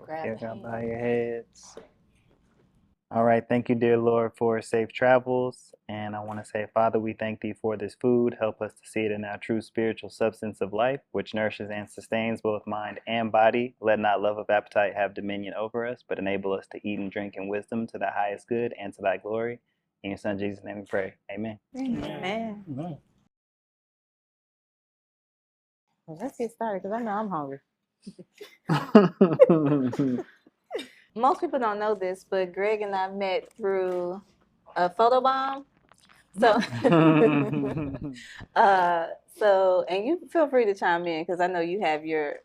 Grab Yeah, God by hands. your heads. All right. Thank you, dear Lord, for safe travels. And I want to say, Father, we thank thee for this food. Help us to see it in our true spiritual substance of life, which nourishes and sustains both mind and body. Let not love of appetite have dominion over us, but enable us to eat and drink in wisdom to thy highest good and to thy glory. In your son Jesus' name we pray. Amen. Amen. Amen. Well, let's get started because I know I'm hungry. Most people don't know this, but Greg and I met through a photo bomb. So, and you feel free to chime in because I know you have your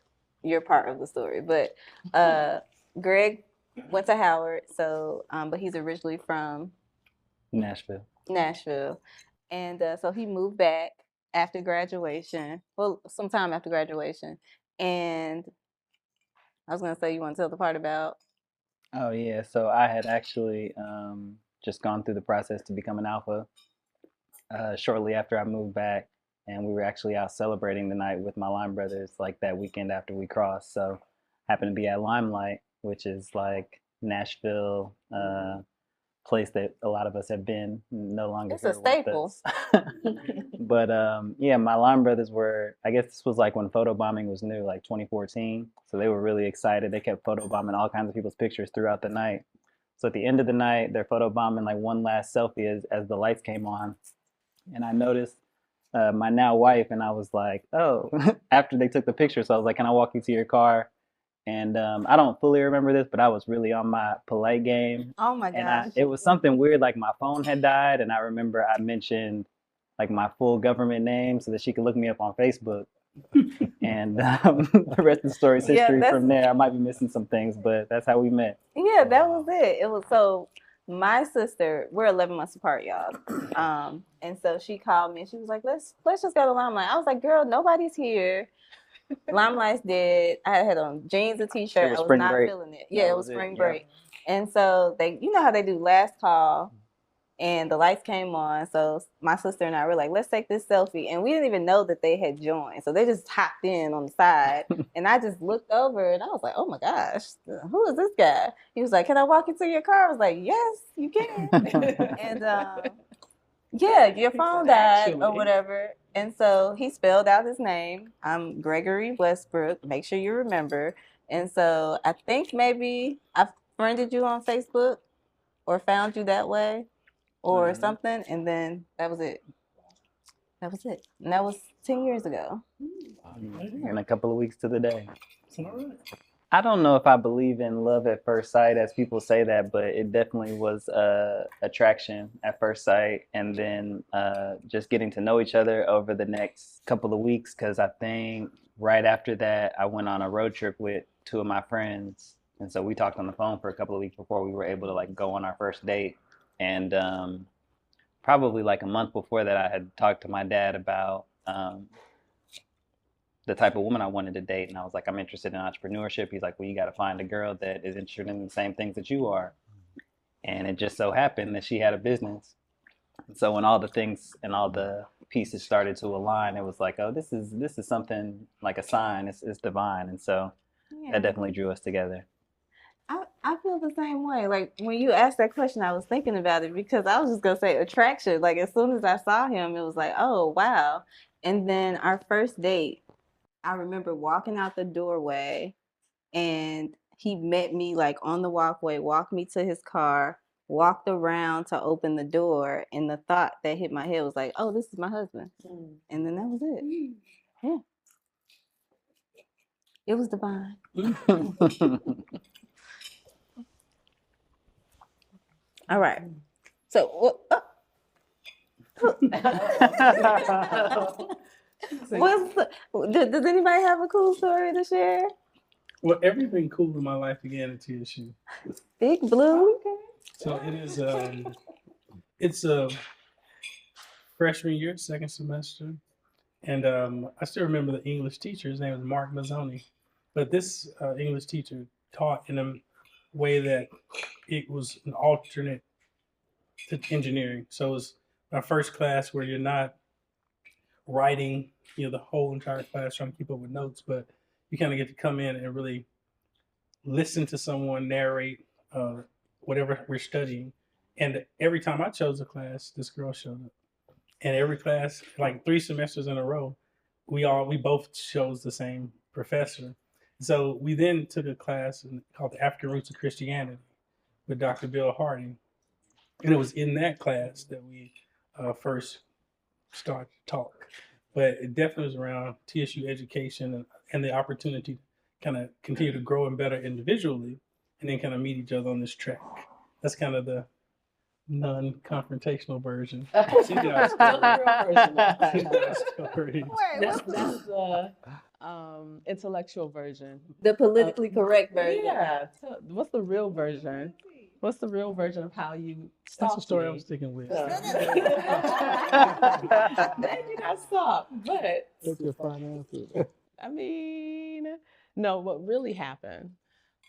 part of the story. But Greg went to Howard, so but he's originally from Nashville. Nashville, and so he moved back after graduation. Well, sometime after graduation, and I was gonna say you want to tell the part about. Oh, yeah. So I had actually just gone through the process to become an alpha shortly after I moved back, and we were actually out celebrating the night with my Lime brothers like that weekend after we crossed. So happened to be at Limelight, which is like Nashville place that a lot of us have been no longer It's a here with staple. us. But yeah, my Lime brothers were, I guess this was like when photobombing was new, like 2014. So they were really excited. They kept photobombing all kinds of people's pictures throughout the night. So at the end of the night, they're photobombing like one last selfie as the lights came on. And I noticed my now wife, and I was like, oh, after they took the picture. So I was like, can I walk you to your car? And I don't fully remember this, but I was really on my polite game. Oh my And gosh. it was something weird, like my phone had died, and I remember I mentioned like my full government name so that she could look me up on Facebook. And the rest of the story is history from there. I might be missing some things, but that's how we met. Yeah, that was it. It was so my sister, we're 11 months apart, y'all. And so she called me and she was like, let's just go to Limelight. I was like, girl, nobody's here. Limelight's dead. I had on jeans, a t-shirt. It was I was spring not break. feeling it. Yeah, That it was was it, spring yeah. break. And so they, you know how they do last call, and the lights came on. So my sister and I were like, let's take this selfie. And we didn't even know that they had joined. So they just hopped in on the side. And I just looked over and I was like, oh my gosh, who is this guy? He was like, can I walk you to your car? I was like, yes, you can. And yeah, your phone died or whatever. And so he spelled out his name. I'm Gregory Westbrook. Make sure you remember. And so I think maybe I friended you on Facebook or found you that way or something. And then that was it. That was it. And that was 10 years ago. In a couple of weeks to the day. I don't know if I believe in love at first sight, as people say that, but it definitely was attraction at first sight, and then just getting to know each other over the next couple of weeks. Because I think right after that, I went on a road trip with two of my friends, and so we talked on the phone for a couple of weeks before we were able to like go on our first date. And probably like a month before that, I had talked to my dad about the type of woman I wanted to date. And I was like, I'm interested in entrepreneurship. He's like, well, you got to find a girl that is interested in the same things that you are. And it just so happened that she had a business. And so when all the things and all the pieces started to align, it was like, oh, this is something like a sign. It's divine. And so that definitely drew us together. I feel the same way. Like when you asked that question, I was thinking about it because I was just gonna say attraction. Like as soon as I saw him, it was like, oh wow. And then our first date, I remember walking out the doorway and he met me like on the walkway, walked me to his car, walked around to open the door, and the thought that hit my head was like, oh, this is my husband. And then that was it. Yeah. It was divine. All right. So does anybody have a cool story to share? Well, everything cool in my life began at TSU. Big Blue. Okay. So it is. It's a freshman year, second semester, and I still remember the English teacher. His name was Mark Mazzoni, but this English teacher taught in a way that it was an alternate to engineering. So it was my first class where you're not writing, the whole entire class trying to keep up with notes, but you kind of get to come in and really listen to someone narrate whatever we're studying. And every time I chose a class, this girl showed up. And every class, like 3 semesters in a row, we both chose the same professor. So we then took a class called the African Roots of Christianity with Dr. Bill Harding. And it was in that class that we first started to talk. But it definitely was around TSU education and the opportunity to kind of continue to grow and better individually and then kind of meet each other on this track. That's kind of the non-confrontational version. She got stories. That's the intellectual version. The politically correct version. Yeah. What's the real version? What's the real version of how you That's the stalked story me? I'm sticking with. Maybe that's stop, but I mean, no, what really happened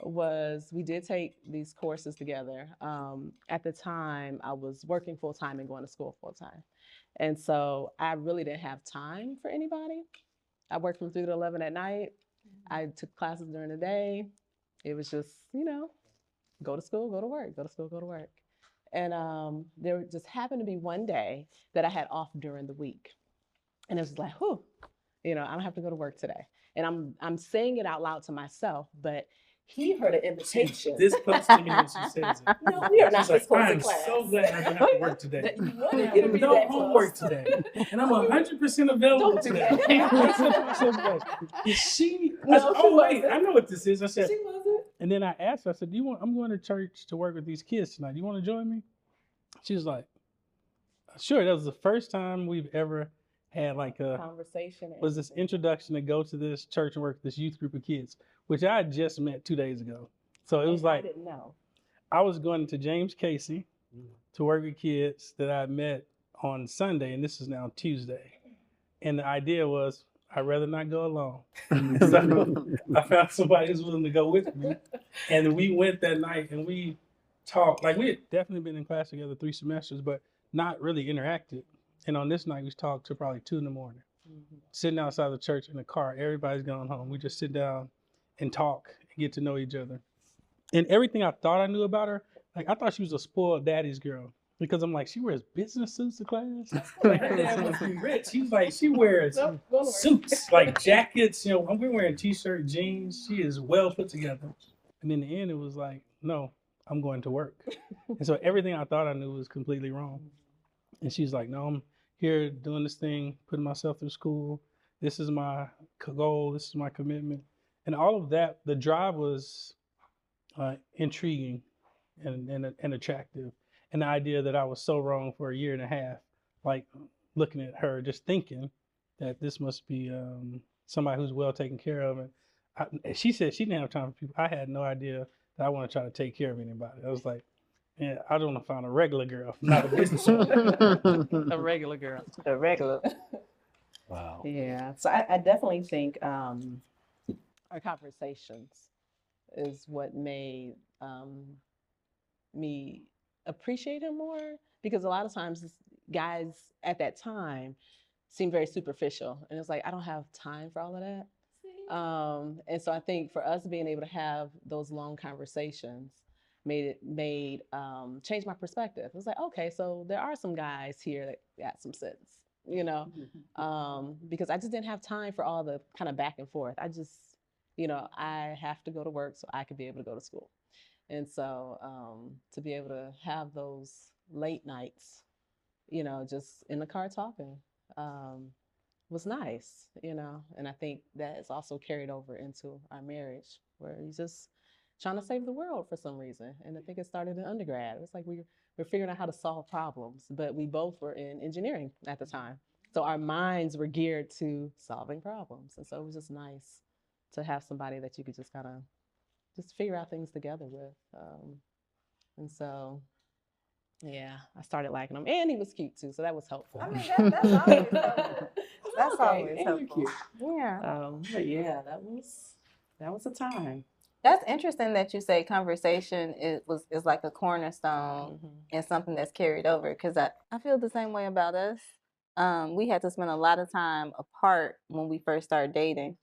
was we did take these courses together. At the time, I was working full time and going to school full time. And so I really didn't have time for anybody. I worked from 3 to 11 at night. I took classes during the day. It was just, go to school, go to work, go to school, go to work. And there just happened to be one day that I had off during the week. And it was like, whew, I don't have to go to work today. And I'm saying it out loud to myself, but he heard an invitation. This close to me when she says it. No, we are not She's this like, close to I'm class. so glad I don't have to work today. That you wanted I me to have be no that homework close. today. And I'm 100% available Don't do today. that. I said to myself, like, is she? I No, said, she oh, wait, wasn't. I know what this is. I said, She wasn't. and then I asked her, I said, I'm going to church to work with these kids tonight. Do you want to join me? She was like, sure. That was the first time we've ever had like a Conversation. was this introduction to go to this church and work with this youth group of kids, which I had just met 2 days ago. So it was I like didn't know. I was going to James Casey to work with kids that I met on Sunday, and this is now Tuesday. And the idea was I'd rather not go alone. So I found somebody who's willing to go with me. And we went that night and we talked. Like, we had definitely been in class together 3 semesters, but not really interacted. And on this night, we talked till probably 2 a.m. Sitting outside the church in the car. Everybody's gone home. We just sit down and talk and get to know each other. And everything I thought I knew about her, like, I thought she was a spoiled daddy's girl. Because I'm like, she wears business suits to class. Like, her dad must be rich. She's like, she wears suits, like jackets. We're wearing t-shirt, jeans. She is well put together. And in the end, it was like, no, I'm going to work. And so everything I thought I knew was completely wrong. And she's like, no, I'm here doing this thing, putting myself through school. This is my goal. This is my commitment. And all of that, the drive was intriguing and attractive. And the idea that I was so wrong for a year and a half, like looking at her, just thinking that this must be somebody who's well taken care of. And she said she didn't have time for people. I had no idea that I want to try to take care of anybody. I was like, yeah, I don't want to find a regular girl, not a business owner. A regular girl. The regular. Wow. Yeah. So I definitely think our conversations is what made me appreciate him more, because a lot of times guys at that time seem very superficial, and it's like, I don't have time for all of that. And so I think for us being able to have those long conversations made change my perspective. It was like, okay, so there are some guys here that got some sense, because I just didn't have time for all the kind of back and forth. I just, I have to go to work so I could be able to go to school. And so to be able to have those late nights, just in the car talking, was nice, and I think that is also carried over into our marriage, where he's just trying to save the world for some reason. And I think it started in undergrad. It was like we're figuring out how to solve problems, but we both were in engineering at the time. So our minds were geared to solving problems. And so it was just nice to have somebody that you could just kind of just figure out things together with. And so, yeah, I started liking him. And he was cute too, so that was helpful. I mean, that's always helpful. That's Okay, always and you're helpful. cute. Yeah. But yeah, that was a time. That's interesting that you say conversation is like a cornerstone and something that's carried over, because I feel the same way about us. We had to spend a lot of time apart when we first started dating,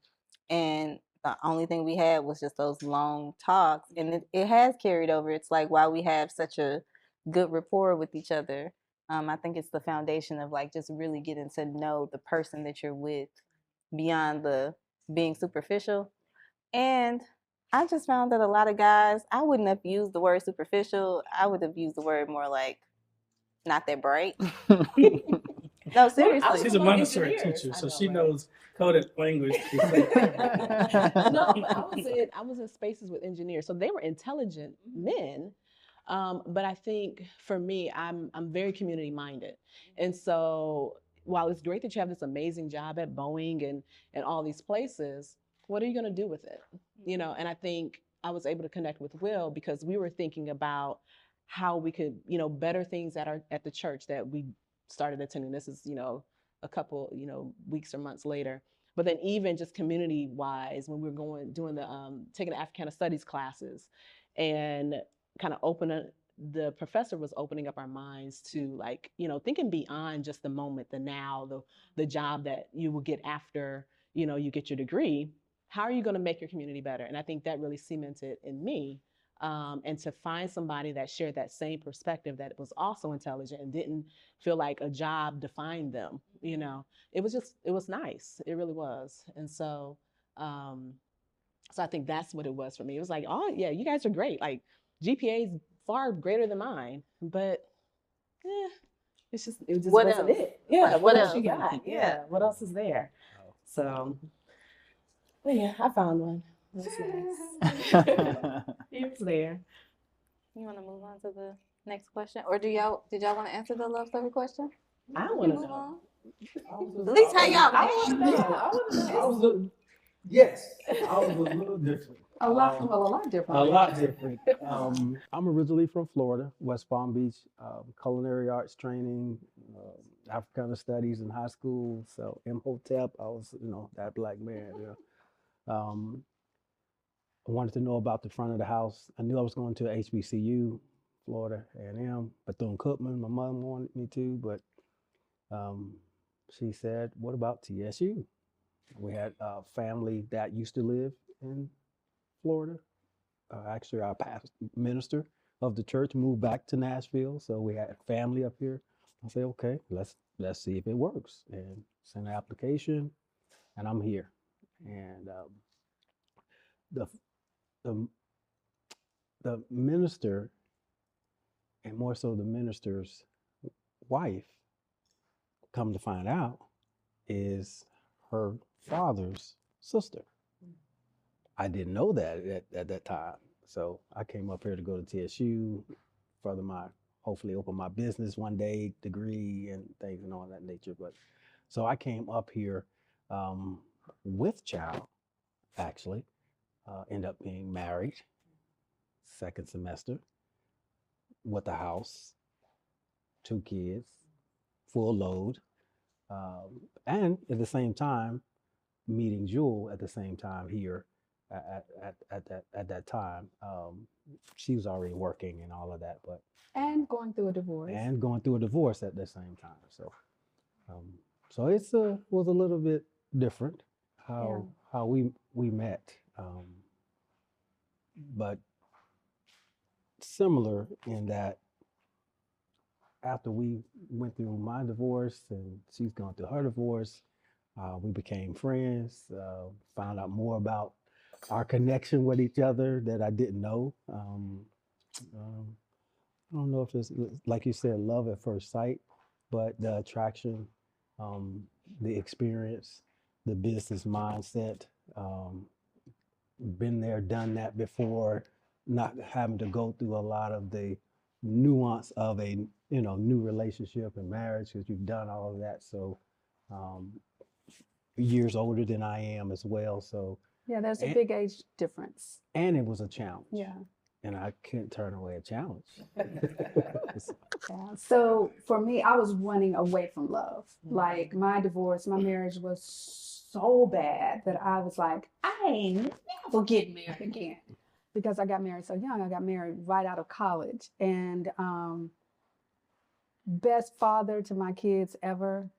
and the only thing we had was just those long talks, and it has carried over. It's like why we have such a good rapport with each other. I think it's the foundation of like just really getting to know the person that you're with beyond the being superficial. And I just found that a lot of guys, I wouldn't have used the word superficial. I would have used the word more like not that bright. No, seriously. She's a Montessori teacher, so she knows coded language. No, but I was in spaces with engineers, so they were intelligent men. But I think for me, I'm very community minded, and so while it's great that you have this amazing job at Boeing and all these places, what are you going to do with it? You know, and I think I was able to connect with Will because we were thinking about how we could, you know, better things at the church that we started attending. This is, you know, a couple, you know, weeks or months later. But then even just community wise, when we were doing the taking the Africana studies classes and kind of the professor was opening up our minds to like, you know, thinking beyond just the moment, the now, the job that you will get after, you know, you get your degree. How are you going to make your community better? And I think that really cemented in me. And to find somebody that shared that same perspective, that was also intelligent and didn't feel like a job defined them, you know, it was nice. It really was. And so, so I think that's what it was for me. It was like, oh yeah, you guys are great. Like GPA is far greater than mine, but it just What wasn't else? it. Yeah, What else else? you got? Yeah, what else is there? So, but yeah, I found one. It was nice. It was there. You want to move on to the next question, or did y'all want to answer the love story question? I We want can to move know. on. At least how y'all. I want to know. I want to know. Yes, I was a little different. A lot different. A lot different. I'm originally from Florida, West Palm Beach. Culinary arts training, Africana studies in high school. So Imhotep, I was, that black man. I wanted to know about the front of the house. I knew I was going to HBCU, Florida A&M, Bethune-Cookman. My mom wanted me to, but she said, "What about TSU?" We had a family that used to live in Florida. Actually, our minister of the church moved back to Nashville, so we had family up here. I said, "Okay, let's see if it works," and send an application, and I'm here. And the the the minister, and more so the minister's wife, come to find out, is her father's sister. I didn't know that at that time. So I came up here to go to TSU, further hopefully open my business one day, degree and things and all that nature. But so I came up here with child, actually, end up being married, second semester, with a house, 2 kids, full load. And at the same time, meeting Jewel at the same time here at that time. She was already working and all of that, but And going through a divorce. and going through a divorce at the same time. So so it's was a little bit different how we met, but similar in that after we went through my divorce and she's gone through her divorce, we became friends, found out more about our connection with each other that I didn't know. I don't know if it's, like you said, love at first sight, but the attraction, the experience, the business mindset, been there, done that before, not having to go through a lot of the nuance of a new relationship and marriage because you've done all of that. So years older than I am as well. So Yeah, there's a big age difference. and it was a challenge. Yeah. And I couldn't turn away a challenge. Yeah. So for me, I was running away from love. Like my divorce, my marriage was so bad that I was like, I ain't never getting married again. Because I got married so young. I got married right out of college. And best father to my kids ever,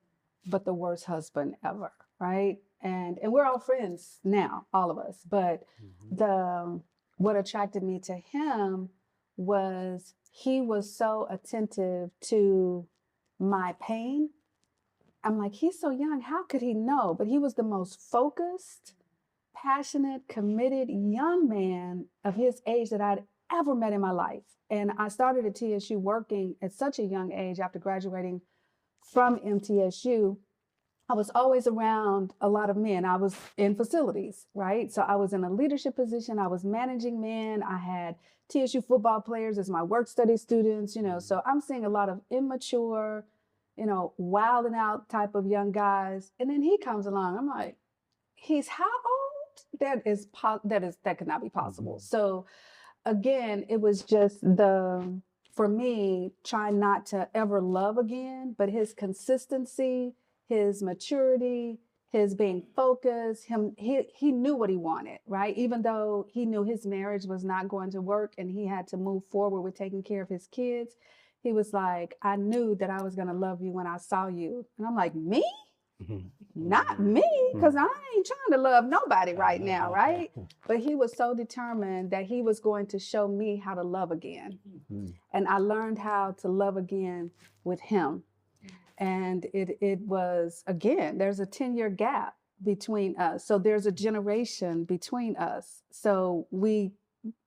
but the worst husband ever, right? and we're all friends now, all of us. But what attracted me to him was he was so attentive to my pain. I'm like, he's so young, how could he know? But he was the most focused, passionate, committed young man of his age that I'd ever met in my life. And I started at TSU working at such a young age after graduating from MTSU. I was always around a lot of men. I was in facilities, right? So I was in a leadership position. I was managing men. I had TSU football players as my work study students, so I'm seeing a lot of immature, wilding out type of young guys. And then he comes along. I'm like, he's how old? That could not be possible. So again, it was just for me, trying not to ever love again, but his consistency, his maturity, his being focused, he knew what he wanted, right? Even though he knew his marriage was not going to work and he had to move forward with taking care of his kids, he was like, I knew that I was going to love you when I saw you. And I'm like, me? Not me, because I ain't trying to love nobody right now, right? But he was so determined that he was going to show me how to love again. And I learned how to love again with him. And it was, again, there's a 10-year gap between us. So there's a generation between us. So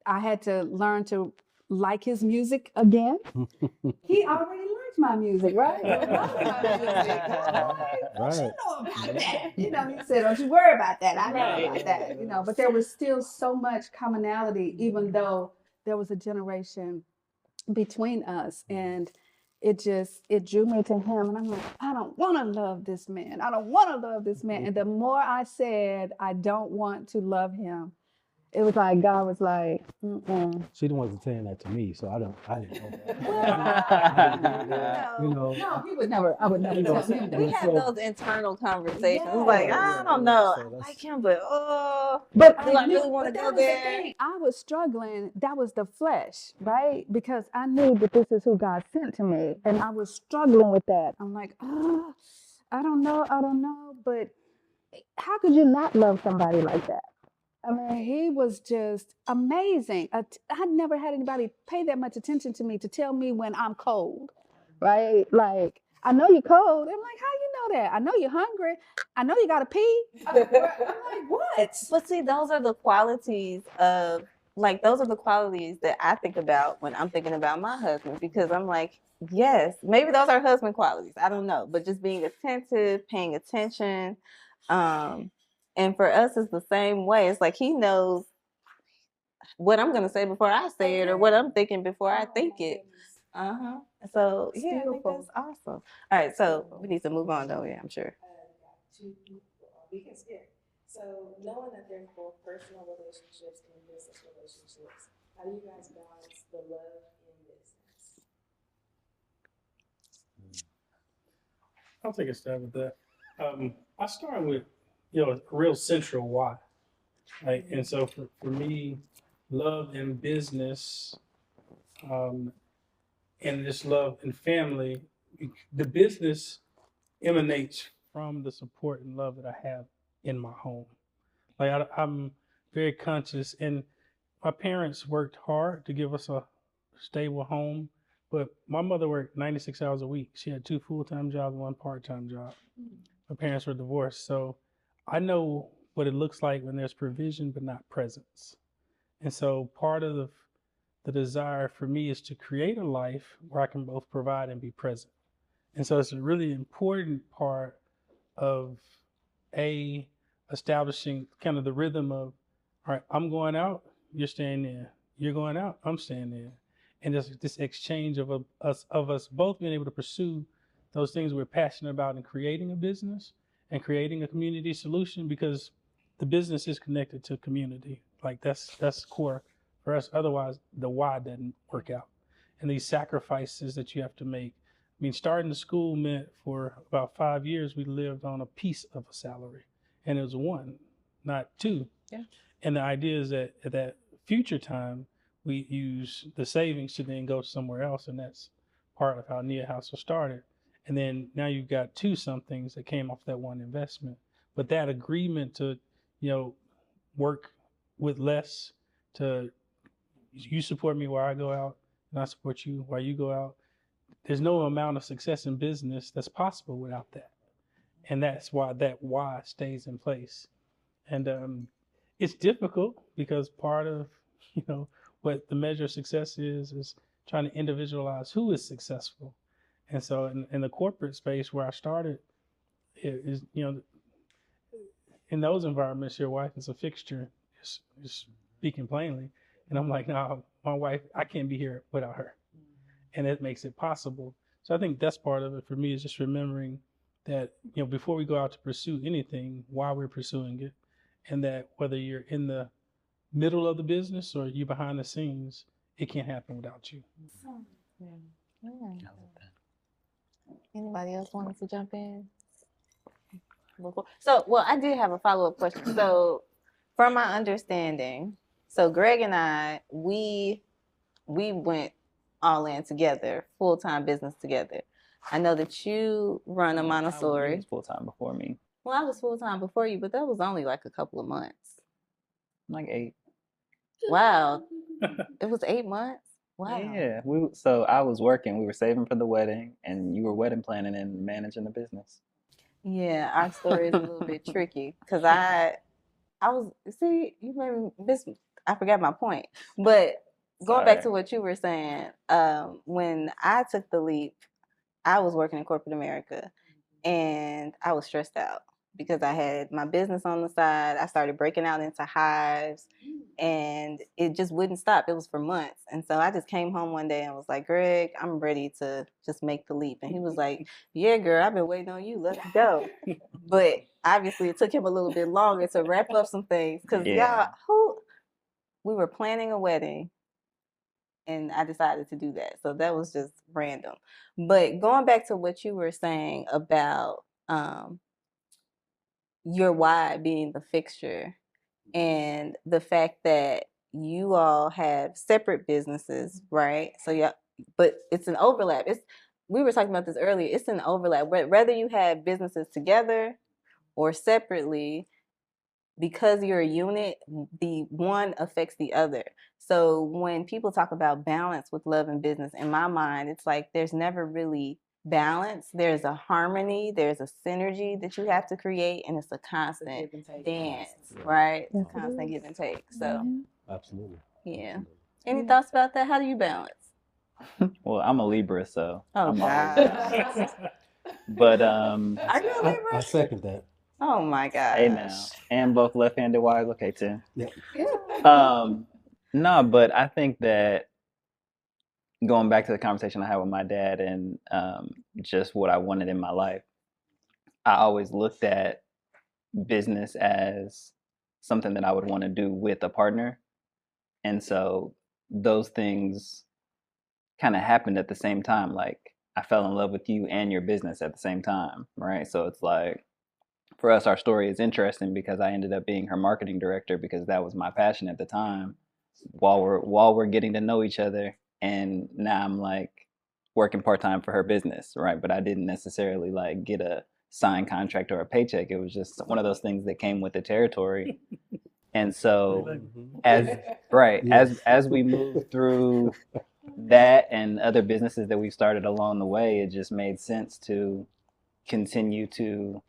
I had to learn to like his music again. He already liked my music, right? He loved my music. Don't you know about that? He said, don't you worry about that. I know about that. But there was still so much commonality, even though there was a generation between us. And it drew me to him. And I'm like, I don't want to love this man. I don't want to love this man. And the more I said, I don't want to love him, it was like God was like, She wasn't saying that to me, so I didn't know that. No, he would never. I would never tell him that. We had those internal conversations. It was like, I don't know, I like him, but do I really want to go there? I was struggling. That was the flesh, right? Because I knew that this is who God sent to me, and I was struggling with that. I'm like, I don't know, but how could you not love somebody like that? I mean, he was just amazing. I'd never had anybody pay that much attention to me to tell me when I'm cold, right? Like, I know you're cold. I'm like, how you know that? I know you're hungry. I know you got to pee. I'm like, what? But see, those are the qualities that I think about when I'm thinking about my husband, because I'm like, yes, maybe those are husband qualities. I don't know. But just being attentive, paying attention, and for us, it's the same way. It's like he knows what I'm going to say before I say it, or what I'm thinking before I think it. So, yeah, I think that's awesome. All right, so we need to move on, though, yeah, I'm sure. We can skip. So, knowing that there's both personal relationships and business relationships, how do you guys balance the love in business? I'll take a stab at that. I start with a real central why. Right? And so for me, love and business, and this love and family, the business emanates from the support and love that I have in my home. Like I'm very conscious, and my parents worked hard to give us a stable home, but my mother worked 96 hours a week. She had 2 full-time jobs and 1 part-time job. My parents were divorced, so I know what it looks like when there's provision but not presence. And so part of the desire for me is to create a life where I can both provide and be present. And so it's a really important part of establishing kind of the rhythm of, all right, I'm going out, you're staying in. You're going out, I'm staying in. And this exchange of us both being able to pursue those things we're passionate about in creating a business and creating a community solution, because the business is connected to community. Like that's core for us. Otherwise, the why doesn't work out. And these sacrifices that you have to make. I mean, starting the school meant for about 5 years, we lived on a piece of a salary, and it was 1, not 2. Yeah. And the idea is that at that future time, we use the savings to then go somewhere else, and that's part of how Nia House was started. And then now you've got 2 somethings that came off that 1 investment. But that agreement to, work with less, to you support me while I go out and I support you while you go out. There's no amount of success in business that's possible without that. And that's why that why stays in place. And it's difficult because part of, what the measure of success is trying to individualize who is successful. And so in the corporate space where I started, it is, in those environments, your wife is a fixture, is speaking plainly. And I'm like, no, my wife, I can't be here without her. And it makes it possible. So I think that's part of it for me, is just remembering that, before we go out to pursue anything, why we're pursuing it. And that whether you're in the middle of the business or you're behind the scenes, it can't happen without you. Anybody else wanted to jump in? So, well, I did have a follow-up question. So, from my understanding, so Greg and I, we went all in together, full-time business together. I know that you run a Montessori. You was full-time before me. Well, I was full-time before you, but that was only like a couple of months. Like 8. Wow. It was 8 months? Wow. Yeah. So I was working. We were saving for the wedding, and you were wedding planning and managing the business. Yeah, our story is a little bit tricky because I was, see, you made me miss, I forgot my point. But going back to what you were saying, when I took the leap, I was working in corporate America and I was stressed out because I had my business on the side. I started breaking out into hives and it just wouldn't stop. It was for months. And so I just came home one day and was like, Greg, I'm ready to just make the leap. And he was like, yeah, girl, I've been waiting on you. Let's go. But obviously it took him a little bit longer to wrap up some things because we were planning a wedding and I decided to do that. So that was just random. But going back to what you were saying about your why being the fixture and the fact that you all have separate businesses, right? So yeah, but it's an overlap. We were talking about this earlier. It's an overlap. Whether you have businesses together or separately, because you're a unit, the one affects the other. So when people talk about balance with love and business, in my mind, it's like there's never really balance. There's a harmony, there's a synergy that you have to create, and it's a constant dance, right? It's a constant give and take. So Absolutely. yeah. Any thoughts about that? How do you balance? Well, I'm a Libra, so I'm God. But Are you a Libra? I second that. Oh my gosh. hey now, and both left-handed wives. Okay, too. Yeah. No, but I think that going back to the conversation I had with my dad and just what I wanted in my life, I always looked at business as something that I would want to do with a partner. And so those things kind of happened at the same time. Like I fell in love with you and your business at the same time, right? So it's like, for us, our story is interesting because I ended up being her marketing director because that was my passion at the time while we're getting to know each other. And now I'm like working part-time for her business, right? But I didn't necessarily like get a signed contract or a paycheck. It was just one of those things that came with the territory. And so as we move through that and other businesses that we started along the way, it just made sense to continue to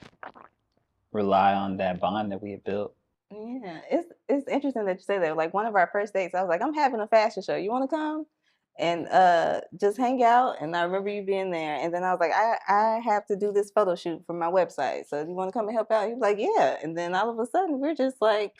rely on that bond that we had built. Yeah, it's interesting that you say that. Like one of our first dates, I was like, I'm having a fashion show. You want to come and just hang out? And I remember you being there. And then I was like, I have to do this photo shoot for my website. So do you want to come and help out? He was like, yeah. And then all of a sudden, we're just like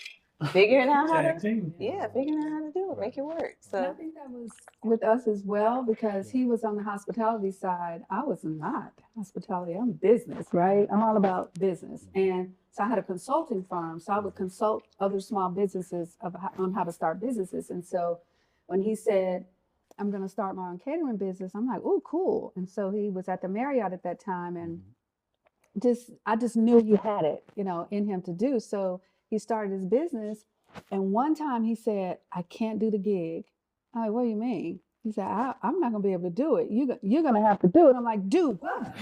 figuring out how to do it, make it work. So And I think that was with us as well because he was on the hospitality side. I was not hospitality. I'm business, right? I'm all about business. And so I had a consulting firm. So I would consult other small businesses on how to start businesses. And so when he said, I'm going to start my own catering business, I'm like, oh, cool. And so he was at the Marriott at that time. And I just knew you had it, in him to do. So he started his business. And one time he said, I can't do the gig. I'm like, what do you mean? He said, I'm not gonna be able to do it. You're gonna have to do it. I'm like, do what?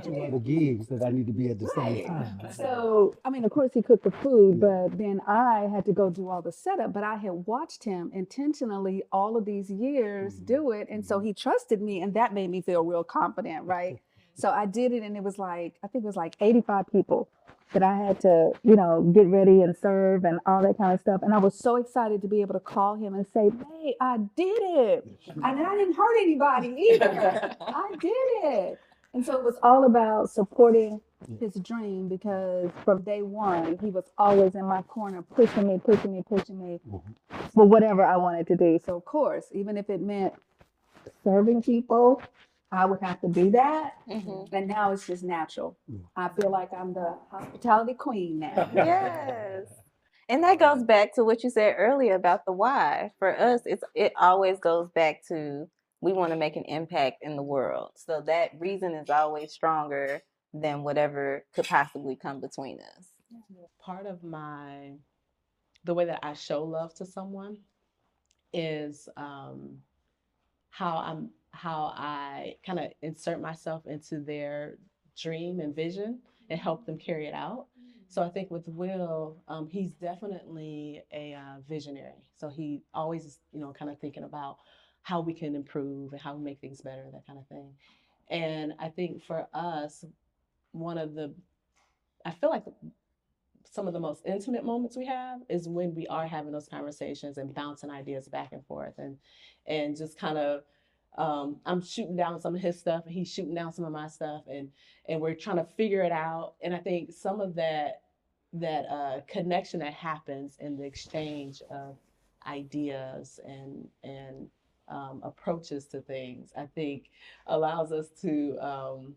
Two other gigs that I need to be at the same time. So, I mean, of course, he cooked the food, but then I had to go do all the setup. But I had watched him intentionally all of these years do it. And so he trusted me, and that made me feel real confident, right? So I did it, and it was like, I think it was like 85 people that I had to, get ready and serve and all that kind of stuff. And I was so excited to be able to call him and say, hey, I did it. And I didn't hurt anybody either. I did it. And so it was all about supporting his dream, because from day one, he was always in my corner, pushing me for whatever I wanted to do. So, of course, even if it meant serving people, I would have to do that. And now it's just natural. I feel like I'm the hospitality queen now. Yes. And that goes back to what you said earlier about the why. For us, it always goes back to we want to make an impact in the world. So that reason is always stronger than whatever could possibly come between us. Part of the way that I show love to someone is how I kind of insert myself into their dream and vision and help them carry it out. So I think with Will, he's definitely a visionary. So he always is, kind of thinking about how we can improve and how we make things better, that kind of thing. And I think for us, I feel like some of the most intimate moments we have is when we are having those conversations and bouncing ideas back and forth, and just kind of I'm shooting down some of his stuff and he's shooting down some of my stuff, and we're trying to figure it out. And I think some of that connection that happens in the exchange of ideas and approaches to things, I think allows us to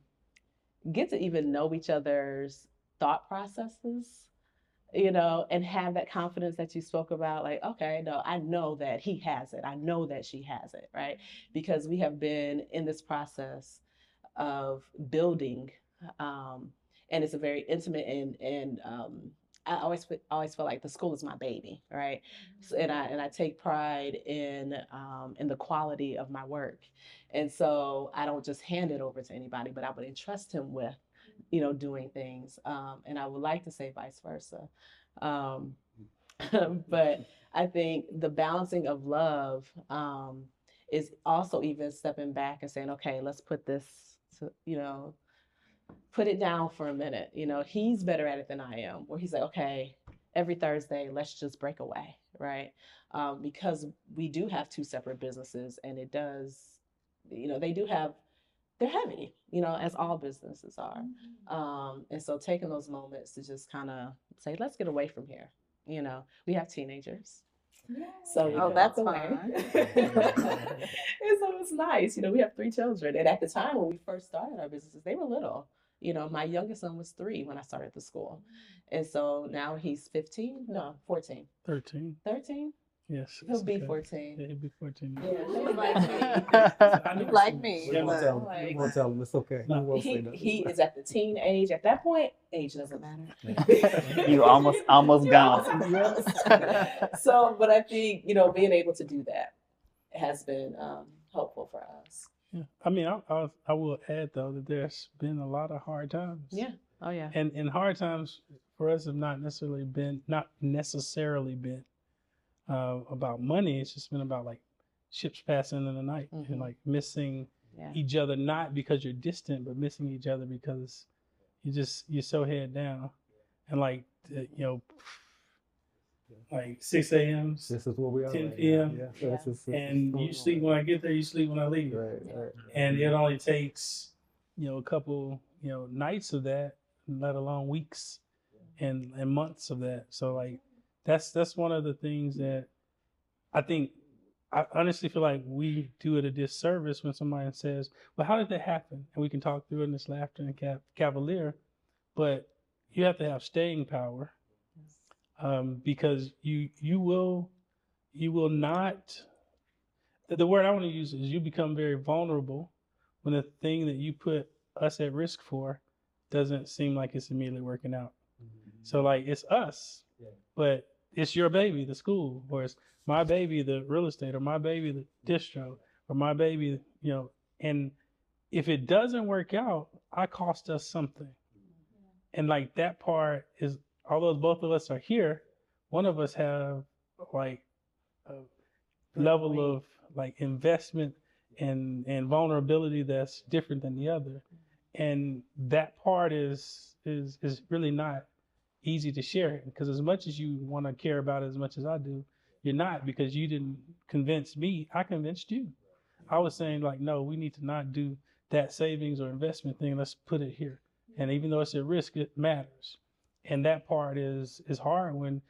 get to even know each other's thought processes, and have that confidence that you spoke about, like, okay, no, I know that he has it. I know that she has it, right? Because we have been in this process of building, and it's a very intimate and I always feel like the school is my baby, right? So, and I take pride in the quality of my work, and so I don't just hand it over to anybody, but I would entrust him with doing things. And I would like to say vice versa. But I think the balancing of love is also even stepping back and saying, okay, let's put this, put it down for a minute. He's better at it than I am, where he's like, okay, every Thursday, let's just break away, right? Because we do have two separate businesses, and it does, they're heavy, as all businesses are. And so taking those moments to just kind of say, let's get away from here. We have teenagers. So that's fun. fun. And so it's nice. We have 3 children. And at the time when we first started our businesses, they were little. My youngest son was 3 when I started the school. And so now he's 15. No, 14. 13. 13? Yes. He'll be 14. Yeah, he'll be 14. Yeah, he's like me. Like me. You won't tell him. You won't tell him. It's okay. No, You won't say that. He is at the teen age. At that point, age doesn't matter. You almost gone. So, but I think, being able to do that has been helpful for us. Yeah. I mean, I will add, though, that there's been a lot of hard times. Yeah. Oh, yeah. And hard times for us have not necessarily been about money. It's just been about like ships passing in the night and like missing each other, not because you're distant, but missing each other because you're so head down, and like like 6 a.m. This is where we are. 10 right p.m. now. Yeah. And you sleep when I get there, you sleep when I leave. Right. And it only takes a couple nights of that, let alone weeks and months of that. So like that's one of the things that I honestly feel like we do it a disservice when somebody says, well, how did that happen? And we can talk through it in this laughter and cavalier, but you have to have staying power, because you will not, the word I want to use is you become very vulnerable when the thing that you put us at risk for doesn't seem like it's immediately working out. So like it's us, but it's your baby, the school, or it's my baby, the real estate, or my baby, the distro, or my baby, and if it doesn't work out, I cost us something. And like that part is, although both of us are here, one of us have like a level of like investment and vulnerability that's different than the other. And that part is really not easy to share, because as much as you want to care about it as much as I do, you're not, because you didn't convince me, I convinced you. I was saying like, no, we need to not do that savings or investment thing. Let's put it here. And even though it's at risk, it matters. And that part is hard when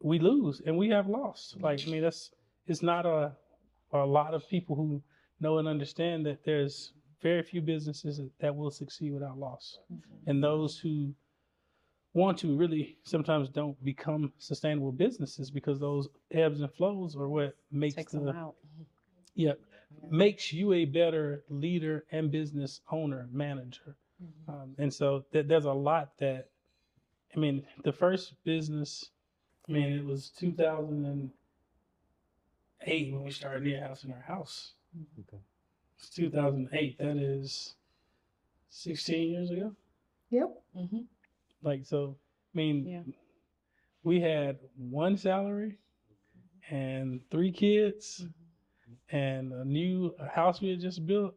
we lose, and we have lost. Like, I mean, it's not a lot of people who know and understand that there's very few businesses that will succeed without loss. And those who want to really sometimes don't become sustainable businesses, because those ebbs and flows are what makes Takes them out. makes you a better leader and business owner, manager. And so there's a lot that, I mean, the first business, I mean, it was 2008 when we started Near House in our house. Okay. It's 2008. That is 16 years ago. Yep. Like, so, I mean, Yeah. we had one salary and 3 kids and a new house we had just built.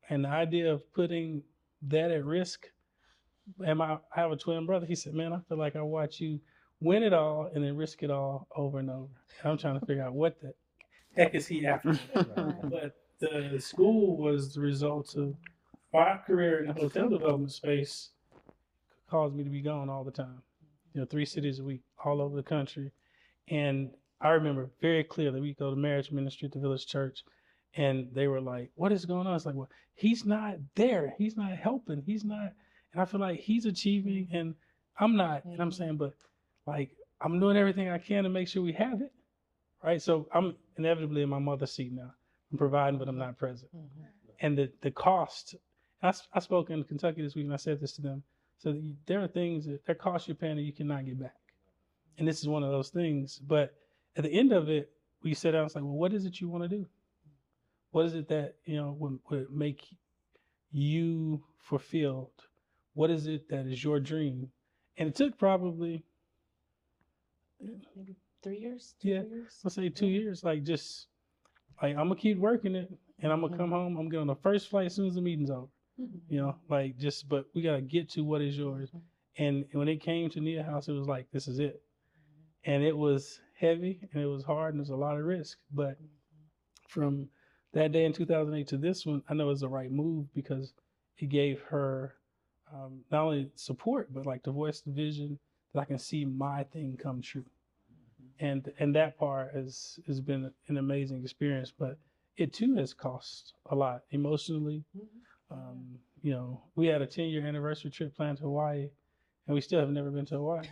And the idea of putting that at risk. And I have a twin brother. He said, man, I feel like I watch you win it all and then risk it all over and over. And I'm trying to figure out what the heck is he after. But the school was the result of my career in the hotel development space. Caused me to be gone all the time, 3 cities a week, all over the country. And I remember very clearly, we go to marriage ministry at the Village Church, and they were like, what is going on? It's like, well, he's not there. He's not helping. He's not. And I feel like he's achieving and I'm not. And I'm saying, but like, I'm doing everything I can to make sure we have it. Right. So I'm inevitably in my mother's seat now. I'm providing, but I'm not present. And the cost, I spoke in Kentucky this week and I said this to them. So there are things that cost you're paying that you cannot get back. And this is one of those things. But at the end of it, we sat down and was like, well, what is it you want to do? What is it that, would make you fulfilled? What is it that is your dream? And it took probably Maybe 3 years? 2 years? Let's say 2 years. Like, just like, I'm gonna keep working it, and I'm gonna come home. I'm getting on the first flight as soon as the meeting's over. But we gotta get to what is yours. And when it came to Nia House, it was like, this is it. And it was heavy and it was hard and there's a lot of risk. But from that day in 2008 to this one, I know it's the right move, because it gave her not only support, but like to voice the vision that I can see my thing come true. And that part has been an amazing experience, but it too has cost a lot emotionally. We had a 10-year anniversary trip planned to Hawaii, and we still have never been to Hawaii.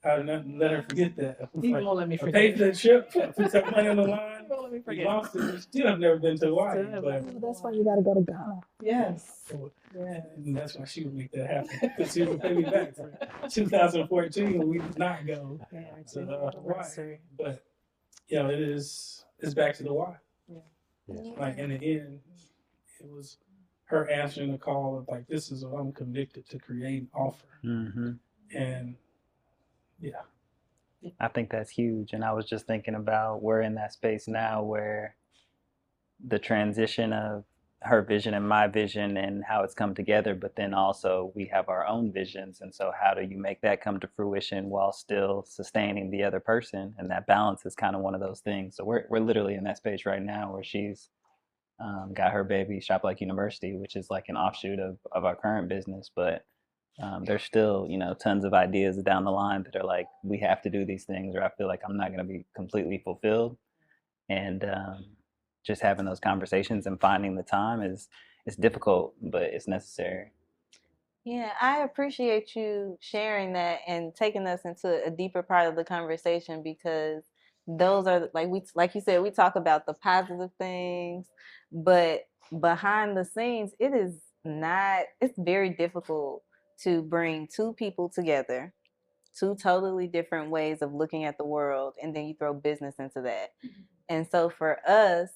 I would not let her forget that. He won't let me I forget. paid for the trip, put some money on the line. He won't let me We forget. lost it. We still have never been to Hawaii. Still But That's why you got to go to Ghana. Yes. and that's why she would make that happen. Because she would pay me back for 2014 we did not go to Hawaii. But it's back to the why. Like, in the end, it was her answering the call of like, this is what I'm convicted to create and offer. And I think that's huge. And I was just thinking about, we're in that space now where the transition of her vision and my vision and how it's come together, but then also we have our own visions. And so how do you make that come to fruition while still sustaining the other person? And that balance is kind of one of those things. So we're literally in that space right now where she's got her baby, Shop Like University, which is like an offshoot of our current business. But there's still, tons of ideas down the line that are like, we have to do these things, or I feel like I'm not going to be completely fulfilled. And just having those conversations and finding the time is difficult, but it's necessary. Yeah, I appreciate you sharing that and taking us into a deeper part of the conversation, because those are, like you said, we talk about the positive things, but behind the scenes, it's very difficult to bring 2 people together two totally different ways of looking at the world, and then you throw business into that. And so for us,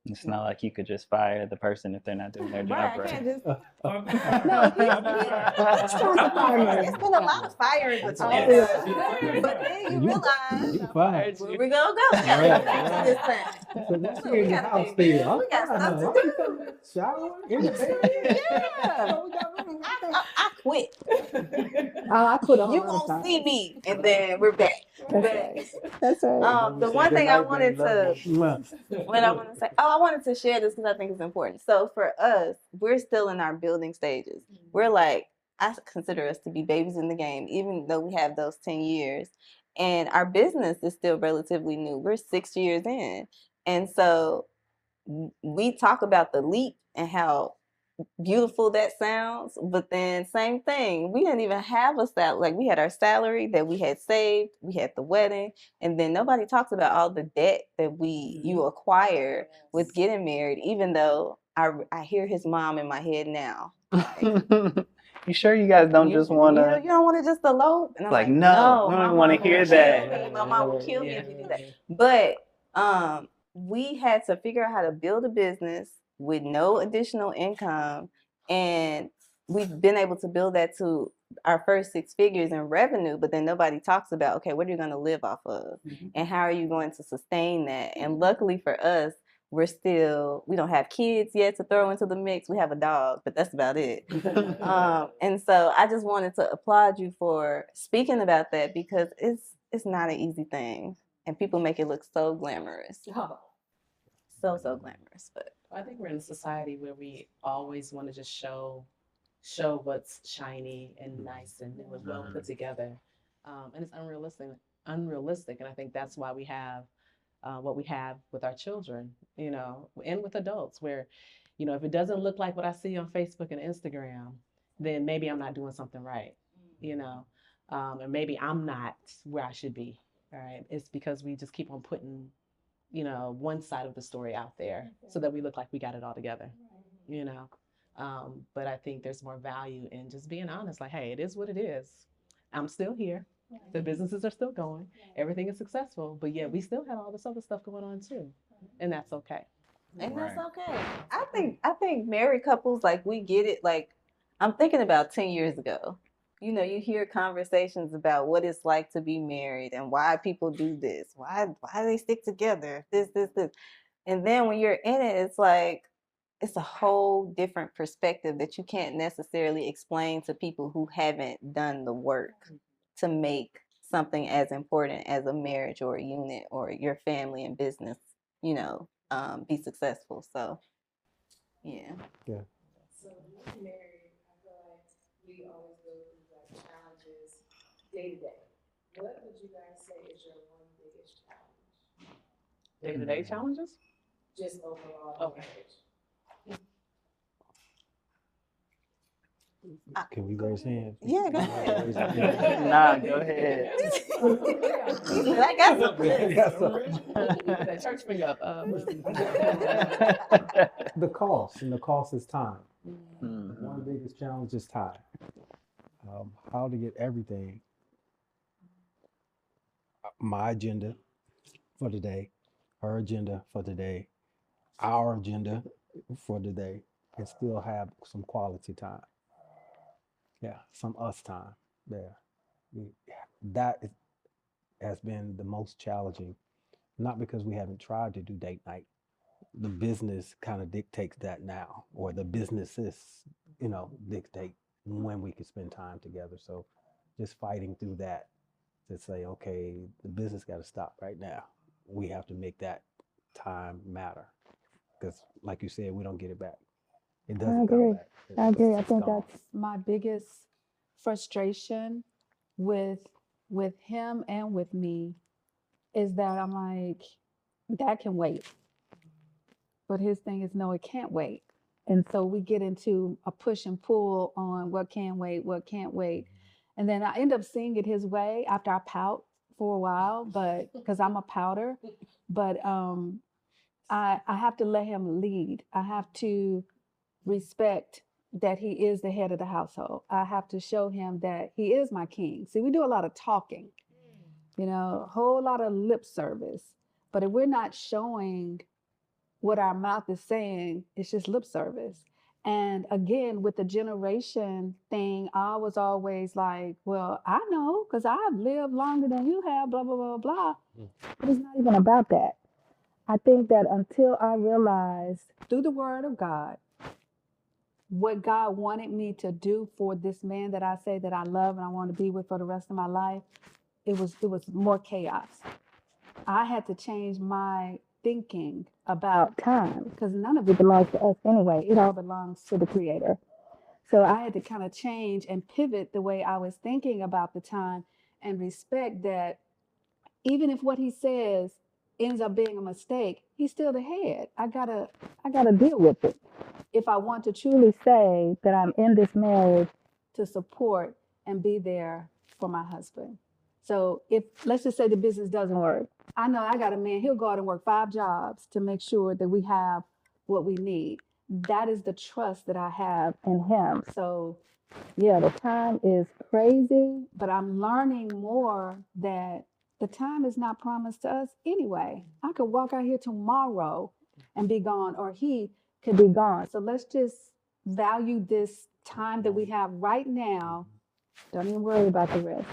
It's not like you could just fire the person if they're not doing their job I can't right. just. No, he's trying to fire It's been a lot of firing between Yeah. us, but then you realize You fine. where we gonna go. We gotta fix this thing. So what's We in the gotta house pay still? bills. We got stuff to do. Shower in the bed. Yeah. I quit. I quit a whole You lot of won't times. see me, and then we're back. That's But right. That's right. the one thing I wanted to, Mwah. what I want to say, I wanted to share this because I think it's important. So for us, we're still in our building stages. We're like, I consider us to be babies in the game, even though we have those 10 years. And our business is still relatively new. We're 6 years in. And so we talk about the leap and how beautiful that sounds, but then same thing, we didn't even have a salary. Like, we had our salary that we had saved, we had the wedding, and then nobody talks about all the debt that you acquire with getting married, even though I hear his mom in my head now. You sure you guys don't just want to? You don't want to just elope? And I'm Like, no, we my don't want to mom hear will kill that. me. My mom will kill me if you do that. But we had to figure out how to build a business with no additional income, and we've been able to build that to our first 6 figures in revenue. But then nobody talks about, okay, what are you going to live off of, and how are you going to sustain that? And luckily for us, we don't have kids yet to throw into the mix. We have a dog, but that's about it. And so I just wanted to applaud you for speaking about that, because it's not an easy thing, and people make it look so glamorous. So glamorous. But I think we're in a society where we always want to just show what's shiny and nice and new and well put together, and it's unrealistic. And I think that's why we have what we have with our children, and with adults, where, if it doesn't look like what I see on Facebook and Instagram, then maybe I'm not doing something right, and maybe I'm not where I should be. All right, it's because we just keep on putting one side of the story out there so that we look like we got it all together, but I think there's more value in just being honest. Like, hey, it is what it is. I'm still here. The businesses are still going. Everything is successful, but yeah, we still had all this other stuff going on too, and that's okay. And that's okay. I think married couples, like, we get it. Like, I'm thinking about 10 years ago. You hear conversations about what it's like to be married and why people do this. Why they stick together? This. And then when you're in it, it's like, it's a whole different perspective that you can't necessarily explain to people who haven't done the work to make something as important as a marriage or a unit or your family and business, be successful. So, yeah. So being married, I feel like we always go through like challenges day to day. What would you guys say is your one biggest challenge? Day-to-day challenges? Just overall Okay. marriage. Can we raise hands? Yeah, go ahead. Nah, go ahead. I got something. That church bring up. The cost, and the cost is time. Mhm. One of the biggest challenges is time. How to get everything, my agenda for the day, her agenda for the day, our agenda for the day, and still have some quality time. Yeah, some us time there. That has been the most challenging, not because we haven't tried to do date night. The business kind of dictates that now, or the businesses, dictate when we can spend time together. So just fighting through that to say, okay, the business got to stop right now. We have to make that time matter, because like you said, we don't get it back. It doesn't come back. I agree. I It's think gone. that's my biggest frustration with him and with me, is that I'm like, that can wait. But his thing is, no, it can't wait. And so we get into a push and pull on what can wait, what can't wait. And then I end up seeing it his way after I pout for a while, but because I'm a pouter. But I have to let him lead. I have to respect that he is the head of the household. I have to show him that he is my king. See, we do a lot of talking, a whole lot of lip service. But if we're not showing what our mouth is saying, it's just lip service. And again, with the generation thing, I was always like, well, I know because I've lived longer than you have, blah, blah, blah, blah. But it's not even about that. I think that until I realized through the word of God, what God wanted me to do for this man that I say that I love and I want to be with for the rest of my life, it was more chaos. I had to change my thinking about time because none of it belongs to us anyway. It all belongs to the Creator. So I had to kind of change and pivot the way I was thinking about the time and respect that even if what he says ends up being a mistake, he's still the head. I gotta deal with it if I want to truly say that I'm in this marriage to support and be there for my husband. So if, let's just say the business doesn't work, I know I got a man, he'll go out and work 5 jobs to make sure that we have what we need. That is the trust that I have in him. So yeah, the time is crazy, but I'm learning more that the time is not promised to us anyway. I could walk out here tomorrow and be gone, or he could be gone. So let's just value this time that we have right now. Don't even worry about the rest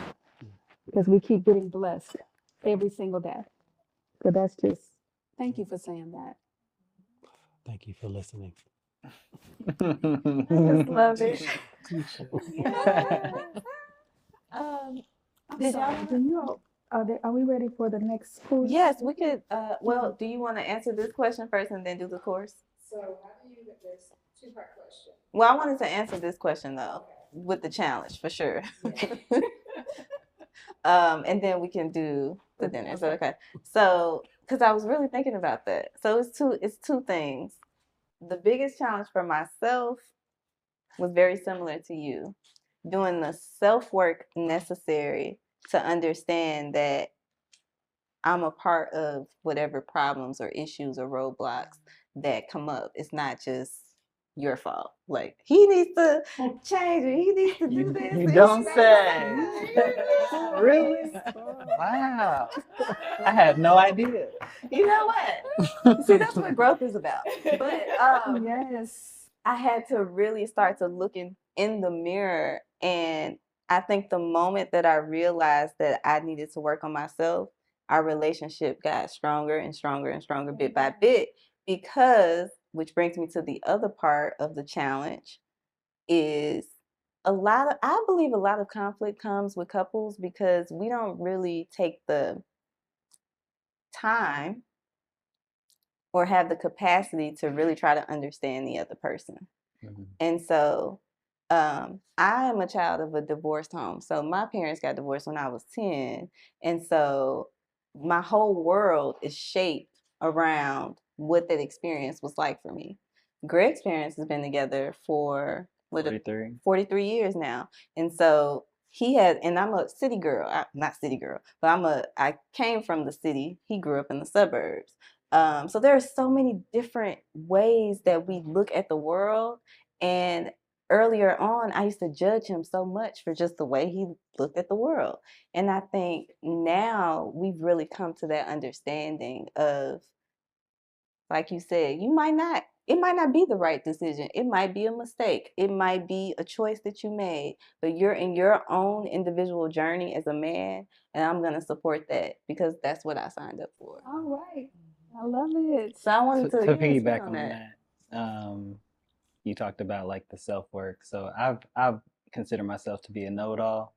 because we keep getting blessed every single day. So that's just, thank you for saying that. Thank you for listening. I just love it. Did y'all, do you all, are we ready for the next course? Yes, we could. Well, do you want to answer this question first and then do the course? So how do you get this 2-part question? Well, I wanted to answer this question though, with the challenge for sure. And then we can do the dinner. Is that okay? So, because I was really thinking about that. So it's two things. The biggest challenge for myself was very similar to you, doing the self-work necessary to understand that I'm a part of whatever problems or issues or roadblocks that come up. It's not just your fault. Like, he needs to change it. He needs to do this. You don't say. Really? Wow. I had no idea. You know what? See, that's what growth is about. But Yes. I had to really start to look in the mirror. And I think the moment that I realized that I needed to work on myself, our relationship got stronger and stronger and stronger bit by bit. Because, which brings me to the other part of the challenge, is I believe a lot of conflict comes with couples because we don't really take the time or have the capacity to really try to understand the other person. Mm-hmm. And so I am a child of a divorced home. So my parents got divorced when I was 10. And so my whole world is shaped around what that experience was like for me. Greg's parents has been together for 43 years now. And so and I'm a city girl, not city girl, but I came from the city. He grew up in the suburbs. So there are so many different ways that we look at the world. And earlier on, I used to judge him so much for just the way he looked at the world. And I think now we've really come to that understanding of, like you said, it might not be the right decision. It might be a mistake. It might be a choice that you made, but you're in your own individual journey as a man, and I'm going to support that because that's what I signed up for. All right. I love it. So I wanted to piggyback on that. You talked about like the self-work. So I've considered myself to be a know-it-all.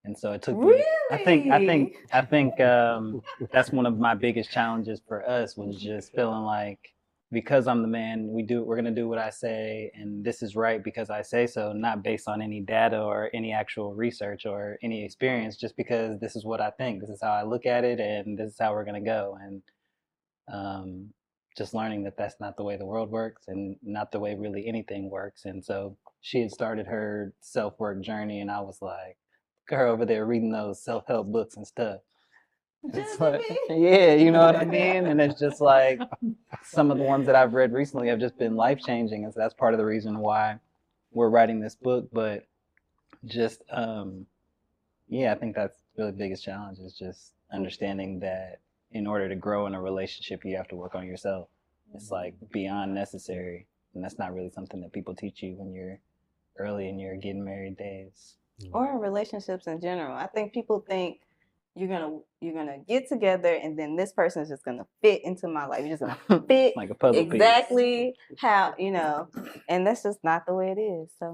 And so it took me, really? I think that's one of my biggest challenges for us was just feeling like, because I'm the man, we're going to do what I say, and this is right because I say so, not based on any data or any actual research or any experience, just because this is what I think, this is how I look at it, and this is how we're going to go. And just learning that that's not the way the world works and not the way really anything works. And so she had started her self-work journey, and I was like, her over there reading those self-help books and stuff. It's like, yeah, you know what I mean? And it's just like some of the ones that I've read recently have just been life-changing. And so that's part of the reason why we're writing this book, but just yeah, I think that's really the biggest challenge is just understanding that in order to grow in a relationship, you have to work on yourself. It's like beyond necessary, and that's not really something that people teach you when you're early in your getting married days. Or in relationships in general. I think people think you're gonna get together and then this person is just gonna fit into my life. You're just gonna fit Like a puzzle piece. exactly how, and that's just not the way it is. So